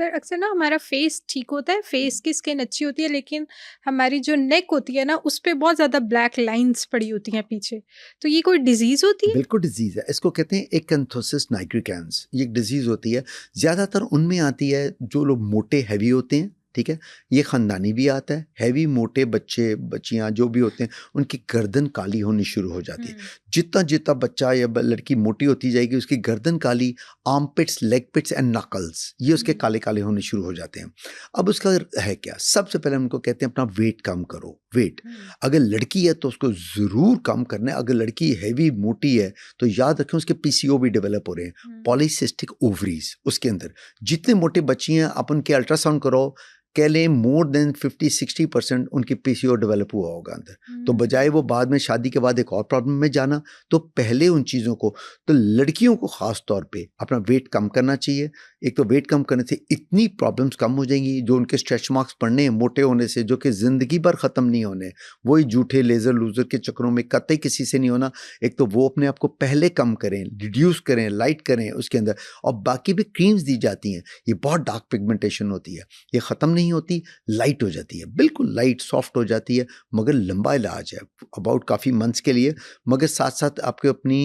Sir अक्सर ना हमारा फेस ठीक होता है, फेस की स्किन अच्छी होती है, लेकिन हमारी जो नेक होती है ना उस पे बहुत ज़्यादा ब्लैक लाइंस पड़ी होती हैं पीछे। तो ये कोई डिजीज़ होती है? बिल्कुल डिजीज़ है। इसको कहते हैं एक्anthosis nigricans। ये एक डिजीज़ होती है, ज़्यादातर उनमें आती है जो लोग मोटे हैवी होते हैं, ठीक है? ये ख़ानदानी भी आता है, हैवी मोटे बच्चे, बच्चियाँ जो भी होते हैं, उनकी गर्दन काली होनी शुरू हो जाती है। हुँ। जितना-जितना बच्चा या लड़की मोटी होती जाएगी, उसकी गर्दन काली, आर्मपिट्स, लेग पिट्स एंड नकल्स ये उसके हुँ, काले-काले होने शुरू हो जाते हैं। अब उसका है क्या? सबसे पहले हम उनको कहते हैं अपना वेट कम करो, वेट। हुँ, अगर लड़की है तो उसको ज़रूर कम करना है, अगर लड़की हैवी मोटी है तो याद रखें उसके पीसीओ भी डेवलप हो रहे हैं, हुँ, पॉलीसिस्टिक ओवरीज उसके अंदर। जितने मोटे बच्ची हैं आप उनके अल्ट्रासाउंड कराओ, कह लें मोर देन 50-60% उनकी पीसीओ डेवलप हुआ होगा अंदर। तो हुँ, बजाय वो बाद में शादी के बाद एक और प्रॉब्लम में जाना, तो पहले उन चीज़ों को, तो लड़कियों को ख़ास तौर पे अपना वेट कम करना चाहिए। एक तो वेट कम करने से इतनी प्रॉब्लम्स कम हो जाएंगी, जो उनके स्ट्रेच मार्क्स पड़ने हैं मोटे होने से, जो कि ज़िंदगी भर ख़त्म नहीं होने, वही झूठे लेज़र लूज़र के चक्करों में कतई किसी से नहीं होना। एक तो वो अपने आप को पहले कम करें, रिड्यूस करें, लाइट करें उसके अंदर। और बाकी भी क्रीम्स दी जाती हैं, ये बहुत डार्क पिगमेंटेशन होती है, ये ख़त्म नहीं होती, लाइट हो जाती है, बिल्कुल लाइट सॉफ्ट हो जाती है, मगर लंबा इलाज है, अबाउट काफ़ी मंथ्स के लिए। मगर साथ-साथ आपको अपनी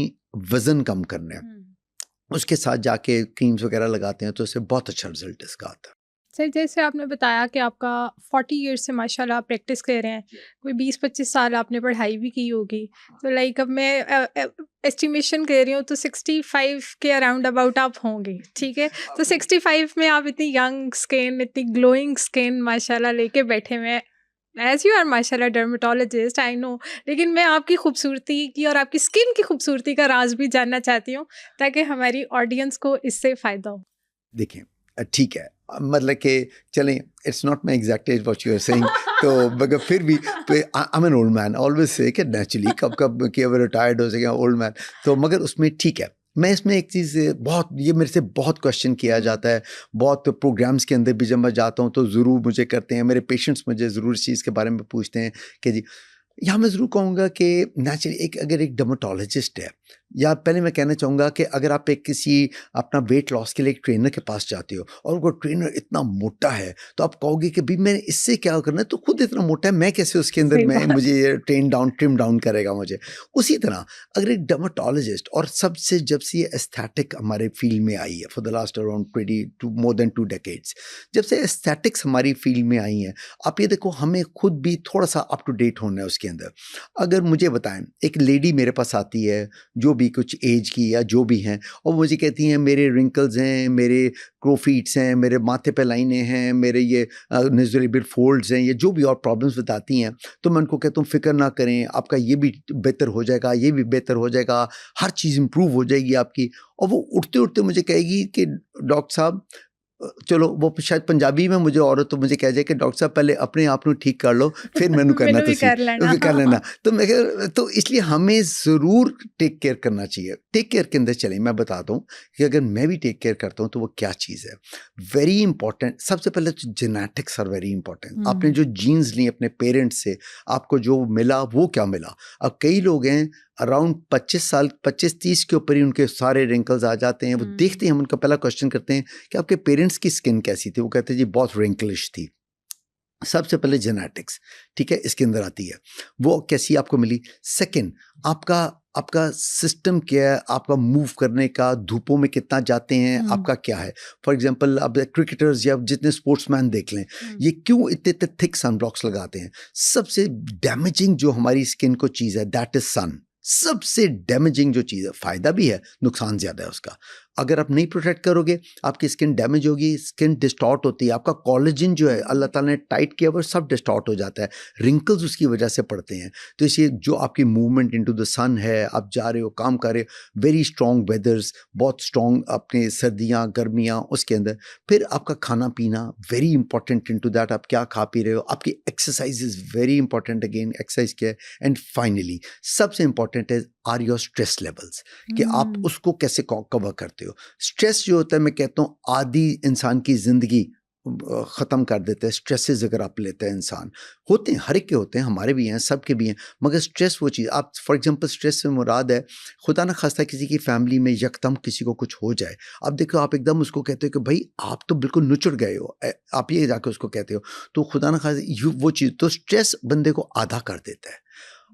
वज़न कम करना है, हुँ। उसके साथ जाके क्रीम्स वग़ैरह लगाते हैं तो इससे बहुत अच्छा रिज़ल्ट इसका आता है। सर जैसे आपने बताया कि आपका 40 ईयर्स से माशाल्लाह आप प्रैक्टिस कर रहे हैं, कोई 20-25 साल आपने पढ़ाई भी की होगी। तो लाइक अब मैं एस्टिमेशन कर रही हूँ तो 65 के अराउंड अबाउट आप होंगे, ठीक है? तो 65 में आप इतनी यंग स्किन, इतनी ग्लोइंग स्किन माशाल्लाह लेके बैठे हुए हैं। एज़ यू आर माशाल्लाह डर्मेटोलॉजिस्ट आई नो, लेकिन मैं आपकी खूबसूरती की और आपकी स्किन की खूबसूरती का राज़ भी जानना चाहती हूँ, ताकि हमारी ऑडियंस को इससे फ़ायदा हो। देखिए ठीक है, मतलब कि चलें, it's not my exact as what you are saying. तो मगर फिर भी I am an old man, always say कि नेचुरली कब कब कि अगर रिटायर्ड हो सके ओल्ड मैन, तो मगर उसमें ठीक है। मैं इसमें एक चीज़ बहुत, ये मेरे से बहुत क्वेश्चन किया हुँ, जाता है, बहुत प्रोग्राम्स के अंदर भी जब मैं जाता हूँ तो ज़रूर मुझे करते हैं, मेरे पेशेंट्स मुझे ज़रूर इस चीज़ के बारे में पूछते हैं कि जी, यहाँ मैं ज़रूर कहूँगा कि नेचुरली एक अगर एक डर्मेटोलॉजिस्ट है, या पहले मैं कहना चाहूँगा कि अगर आप एक किसी अपना वेट लॉस के लिए एक ट्रेनर के पास जाते हो और वो ट्रेनर इतना मोटा है, तो आप कहोगे कि भाई मैंने इससे क्या करना है, तो खुद इतना मोटा है, मैं कैसे उसके अंदर सही मैं बात। मुझे ये ट्रिम डाउन करेगा मुझे। उसी तरह अगर एक डर्मेटोलॉजिस्ट, और सबसे जब से ये एस्थेटिक हमारे फील्ड में आई है for the last around 22 more than 2 decades, जब से एस्थेटिक्स हमारी फील्ड में आई हैं, आप ये देखो हमें खुद भी थोड़ा सा अप टू डेट होना है उसके अंदर। अगर मुझे बताएं, एक लेडी मेरे पास आती है जो भी कुछ एज की या जो भी हैं, और मुझे कहती हैं मेरे रिंकल्स हैं, मेरे क्रोफीट्स हैं, मेरे माथे पे लाइनें हैं, मेरे ये नज़रेबल फोल्ड्स हैं, ये जो भी और प्रॉब्लम्स बताती हैं, तो मैं उनको कहता हूँ फ़िक्र ना करें, आपका ये भी बेहतर हो जाएगा, ये भी बेहतर हो जाएगा, हर चीज़ इम्प्रूव हो जाएगी आपकी। और वो उठते-उठते मुझे कहेगी कि डॉक्टर साहब, चलो वो शायद पंजाबी में मुझे, औरत तो मुझे कह जाए कि डॉक्टर साहब पहले अपने आप को ठीक कर लो, फिर मैनू करना मैंने भी तुसी, कर लेना। फिर कर लेना। तो मैं तो इसलिए हमें ज़रूर टेक केयर करना चाहिए। टेक केयर के अंदर चलें, मैं बताता हूँ कि अगर मैं भी टेक केयर करता हूँ तो वो क्या चीज़ है। वेरी इंपॉर्टेंट, सबसे पहले तो जेनेटिक्स आर वेरी इंपॉर्टेंट। आपने हुँ, जो जीन्स ली अपने पेरेंट्स से, आपको जो मिला वो क्या मिला। अब कई लोग हैं अराउंड 25 साल, 25-30 के ऊपर ही उनके सारे रिंकल्स आ जाते हैं। वो हुँ, देखते हैं, हम उनका पहला क्वेश्चन करते हैं कि आपके पेरेंट्स की स्किन कैसी थी? वो कहते हैं जी बहुत रिंकलिश थी। सबसे पहले जेनेटिक्स, ठीक है, इसके अंदर आती है, वो कैसी आपको मिली। सेकंड, आपका आपका सिस्टम क्या है, आपका मूव करने का, धूपों में कितना जाते हैं, हुँ, आपका क्या है। फॉर एग्जांपल अब क्रिकेटर्स या जितने स्पोर्ट्समैन देख लें, हुँ, ये क्यों इतने इतने थिक सन ब्लॉक्स लगाते हैं। सबसे डैमेजिंग जो हमारी स्किन को चीज़ है दैट इज सन। सबसे डैमेजिंग जो चीज़ है, फ़ायदा भी है, नुकसान ज़्यादा है उसका। अगर आप नहीं प्रोटेक्ट करोगे, आपकी स्किन डैमेज होगी, स्किन डिस्टॉर्ट होती है, आपका कोलेजन जो है हुँ, अल्लाह ताला ने टाइट किया वो सब डिस्टॉर्ट हो जाता है, रिंकल्स उसकी वजह से पड़ते हैं। तो इसलिए जो आपकी मूवमेंट इनटू द सन है, आप जा रहे हो, काम कर रहे हो, वेरी स्ट्रॉन्ग वेदर्स, बहुत स्ट्रॉन्ग अपने सर्दियाँ, गर्मियाँ उसके अंदर। फिर आपका खाना-पीना वेरी इंपॉर्टेंट इनटू दैट, आप क्या खा पी रहे हो, आपकी exercise is very important, again exercise क्या है। एंड फाइनली सबसे इंपॉर्टेंट है आर योर स्ट्रेस लेवल्स, कि आप हुँ, उसको कैसे कवर करते हो। स्ट्रेस जो होता है, मैं कहता हूँ आधी इंसान की ज़िंदगी ख़त्म कर देता है। स्ट्रेसेस अगर आप लेते हैं, इंसान होते हैं, हर एक के होते हैं, हमारे भी हैं, सबके भी हैं, मगर स्ट्रेस वो चीज़, आप फॉर एग्जांपल स्ट्रेस से मुराद है खुदा ना खास्ता किसी की फैमिली में यकदम किसी को कुछ हो जाए, अब देखो आप एकदम उसको कहते हो कि भाई आप तो बिल्कुल नुचुड़ गए हो, आप ये जाके उसको कहते हो, तो खुदा ना खास्ता वो चीज़, तो स्ट्रेस बंदे को आधा कर देता है।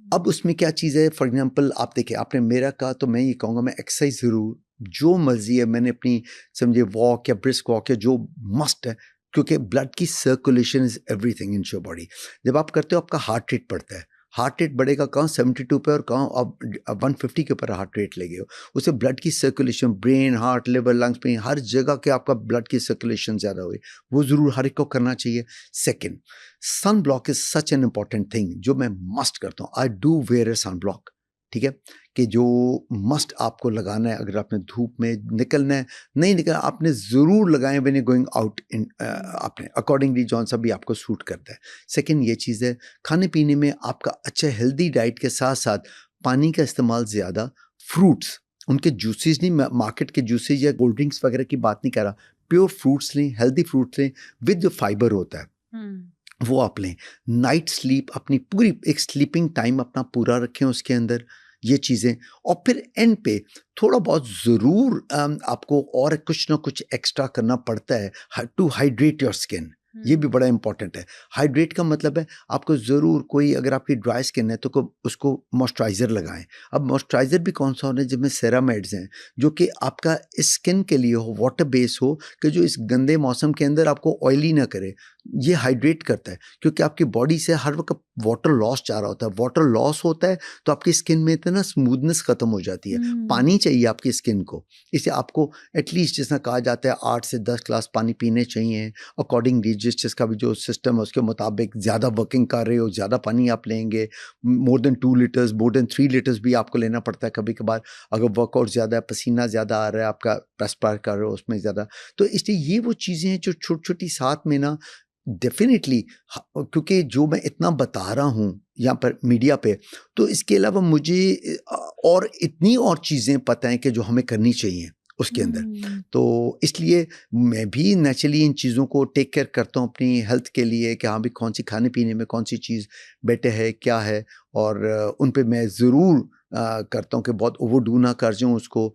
अब उसमें क्या चीज़ है, फॉर एग्जांपल आप देखिए, आपने मेरा कहा तो मैं ये कहूँगा, मैं एक्सरसाइज ज़रूर जो मर्जी है, मैंने अपनी समझे वॉक या ब्रिस्क वॉक या जो मस्ट है, क्योंकि ब्लड की circulation is everything in your body. जब आप करते हो आपका हार्ट रेट बढ़ता है, हार्ट रेट बढ़ेगा कहाँ 72 पे, और कहाँ अब 150 के ऊपर हार्ट रेट लगे हो, उससे ब्लड की circulation, brain, heart, liver, lungs पे हर जगह के आपका ब्लड की सर्कुलेशन ज़्यादा हुई, वो ज़रूर हर एक को करना चाहिए। Second, sun block is such an important thing, जो मैं मस्ट करता हूँ, I do wear a sun block, ठीक है, कि जो मस्ट आपको लगाना है अगर आपने धूप में निकलना है, नहीं निकलना आपने ज़रूर लगाएं when you going out in, आपने अकॉर्डिंगली जौन सा भी आपको सूट करता है। सेकंड ये चीज़ है, खाने पीने में आपका अच्छा हेल्दी डाइट के साथ साथ पानी का इस्तेमाल ज़्यादा, फ्रूट्स, उनके जूसेस नहीं, मार्केट के जूसेस या कोल्ड ड्रिंक्स वगैरह की बात नहीं कर रहा, प्योर फ्रूट्स लें, हेल्दी फ्रूट्स लें विद जो फाइबर होता है वो आप लें। नाइट स्लीप अपनी पूरी, एक स्लीपिंग टाइम अपना पूरा रखें उसके अंदर, ये चीज़ें। और फिर एंड पे थोड़ा बहुत ज़रूर आपको और कुछ ना कुछ एक्स्ट्रा करना पड़ता है टू हाइड्रेट योर स्किन, ये भी बड़ा इंपॉर्टेंट है। हाइड्रेट का मतलब है आपको ज़रूर कोई, अगर आपकी ड्राई स्किन है तो उसको मॉइस्चराइज़र लगाएं। अब मॉइस्चराइज़र भी कौन सा होना है, जिसमें सेरामाइड्स हैं, जो कि आपका स्किन के लिए हो, वाटर बेस हो, कि जो इस गंदे मौसम के अंदर आपको ऑयली ना करे, ये हाइड्रेट करता है, क्योंकि आपकी बॉडी से हर वक्त वाटर लॉस जा रहा होता है, वाटर लॉस होता है तो आपकी स्किन में इतना स्मूथनेस ख़त्म हो जाती है। पानी चाहिए आपकी स्किन को, इसलिए आपको एटलीस्ट जितना कहा जाता है 8 से 10 ग्लास पानी पीने चाहिए अकॉर्डिंगली, जिसका भी जो सिस्टम है उसके मुताबिक। ज़्यादा वर्किंग कर रहे हो, ज़्यादा पानी आप लेंगे, more than 2 litres, more than 3 litres भी आपको लेना पड़ता है कभी कभार, अगर वर्कआउट ज़्यादा है, पसीना ज़्यादा आ रहा है, आपका रेस्पायर कर रहे हो उसमें ज़्यादा। तो इसलिए ये वो चीज़ें हैं जो छोटी छोटी साथ में ना, डेफिनेटली, क्योंकि जो मैं इतना बता रहा हूँ यहाँ पर मीडिया पे, तो इसके अलावा मुझे और इतनी और चीज़ें पता हैं कि जो हमें करनी चाहिए उसके अंदर। तो इसलिए मैं भी नेचुरली इन चीज़ों को टेक केयर करता हूँ अपनी हेल्थ के लिए, कि हाँ भी कौन सी खाने पीने में कौन सी चीज़ बेटर है, क्या है, और उन पे मैं ज़रूर करता हूँ कि बहुत ओवरडू ना कर जाऊँ उसको।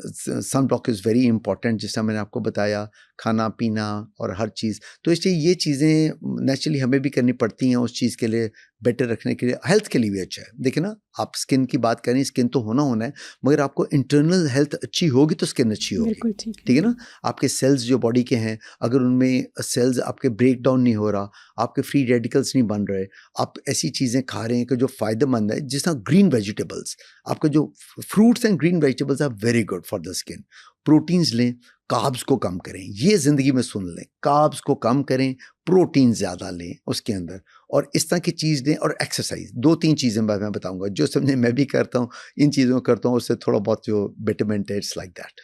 Sun block is very important, जैसा मैंने आपको बताया, खाना पीना और हर चीज़। तो इसलिए ये चीज़ें नेचुरली हमें भी करनी पड़ती हैं उस चीज़ के लिए, बेटर रखने के लिए, हेल्थ के लिए भी अच्छा है। देखिए ना, आप स्किन की बात करें, स्किन तो होना है, मगर आपको इंटरनल हेल्थ अच्छी होगी तो स्किन अच्छी होगी, बिल्कुल ठीक ठीक है है। ना। आपके सेल्स जो बॉडी के हैं, अगर उनमें सेल्स आपके ब्रेक डाउन नहीं हो रहा, आपके फ्री रेडिकल्स नहीं बन रहे, आप ऐसी चीज़ें खा रहे हैं कि जो फ़ायदेमंद है, जिस तरह ग्रीन वेजिटेबल्स, आपके जो fruits and green vegetables are very good for the skin. Proteins लें, कार्ब्स को कम करें, ये ज़िंदगी में सुन लें, कार्ब्स को कम करें, प्रोटीन ज़्यादा लें उसके अंदर, और इस तरह की चीज़ लें, और एक्सरसाइज। 2-3 चीज़ें मैं बताऊंगा जो समझे मैं भी करता हूँ, इन चीज़ों को करता हूँ, उससे थोड़ा बहुत जो बेटरमेंट है, इट्स लाइक दैट।